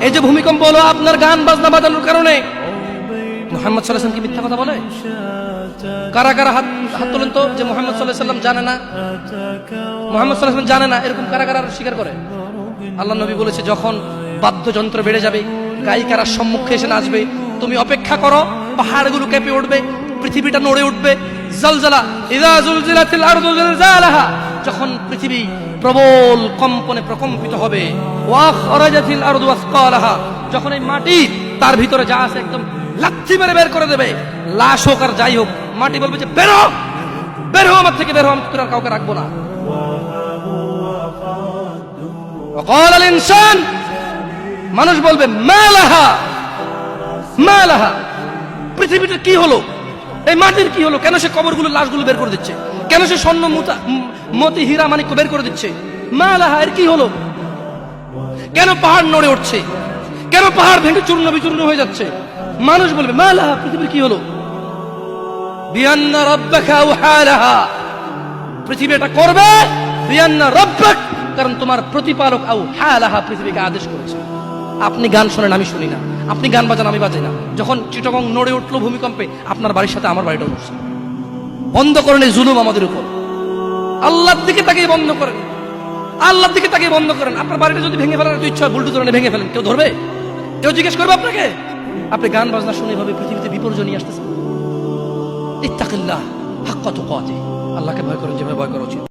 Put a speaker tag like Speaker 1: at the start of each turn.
Speaker 1: এই যে ভূমিকম্প হলো আপনার গান বাজনা বাজানোর কারণে। মুহাম্মদ সাল্লাল্লাহু আলাইহি ওয়াসাল্লাম কি মিথ্যা কথা বলে? কারা কারা হাত তোলেন তো যে মুহাম্মদ সাল্লাল্লাহু আলাইহি ওয়াসাল্লাম জানে না, মুহাম্মদ সাল্লাল্লাহু আলাইহি ওয়াসাল্লাম জানে না, এরকম কারা কারা স্বীকার করে? আল্লাহ নবী বলেছে, যখন বাদ্যযন্ত্র বেড়ে যাবে, গায়িকারা সম্মুখে এসে নাচবে, তুমি অপেক্ষা করো, পাহাড়গুলো কেঁপে উঠবে, পৃথিবীটা নড়ে উঠবে। জালজালা ইযা জুলজিলাতিল আরদু জিলজালাহা, যখন পৃথিবী প্রবল কম্পনে প্রকম্পিত হবে। ওয়া খরাজাতিল আরদু আসকালাহা, যখন এই মাটি তার ভিতরে যা আছে একদম লাথি মেরে বের করে দেবে, লাশ হোক আর যাই হোক, মাটি বলবে যে বের হো, বের হো আমার থেকে, বের হো, আমি তোর আর কাউকে রাখবো না। وقال الانسان, মানুষ বলবে মালাহা মালাহা, পৃথিবীটা কি হলো, এই মাটির কি হলো, কেন সে কবরগুলো লাশগুলো বের করে দিচ্ছে, কেন সে স্বর্ণ মতি হীরা মানিক্য বের করে দিচ্ছে, মালাহা, এর কি হলো, কেন পাহাড় নড়ে উঠছে, কেন পাহাড় ভেঙে চূর্ণ বিচূর্ণ হয়ে যাচ্ছে? মানুষ বলবে মালাহা, পৃথিবীর কি হলো, বিআন্না রাব্বাকা আওহালাহা, পৃথিবী এটা করবে, বিআন্না রাব্বাক, কারণ তোমার প্রতিপালক আওহালাহা, পৃথিবীকে আদেশ করেছে। আপনি গান শোনেন, আমি শুনি না, আপনি গান বাজান, আমি বাজাই না। যখন চিটাগং নড়ে উঠলো ভূমিকম্পে, আপনার বাড়ির সাথে আমার বাড়িটাও উঠছে। বন্ধ করেন এই জুলুম আমাদের উপর। আল্লাহর দিকে তাকিয়ে বন্ধ করেন, আল্লাহর দিকে তাকিয়ে বন্ধ করেন। আপনার বাড়িটা যদি ভেঙে ফেলার ইচ্ছা হয়, বুলডোজারে ভেঙে ফেলেন, কেউ ধরবে? কেউ জিজ্ঞেস করবে আপনাকে? আপনি গান বাজনা শুনে এভাবে পৃথিবীতে বিপর্যয় নিয়ে আসতেছেন। ইত্তাকিল্লাহ হাক্কা তুকাতিহ, আল্লাহকে ভয় করেন যেভাবে ভয় করা উচিত।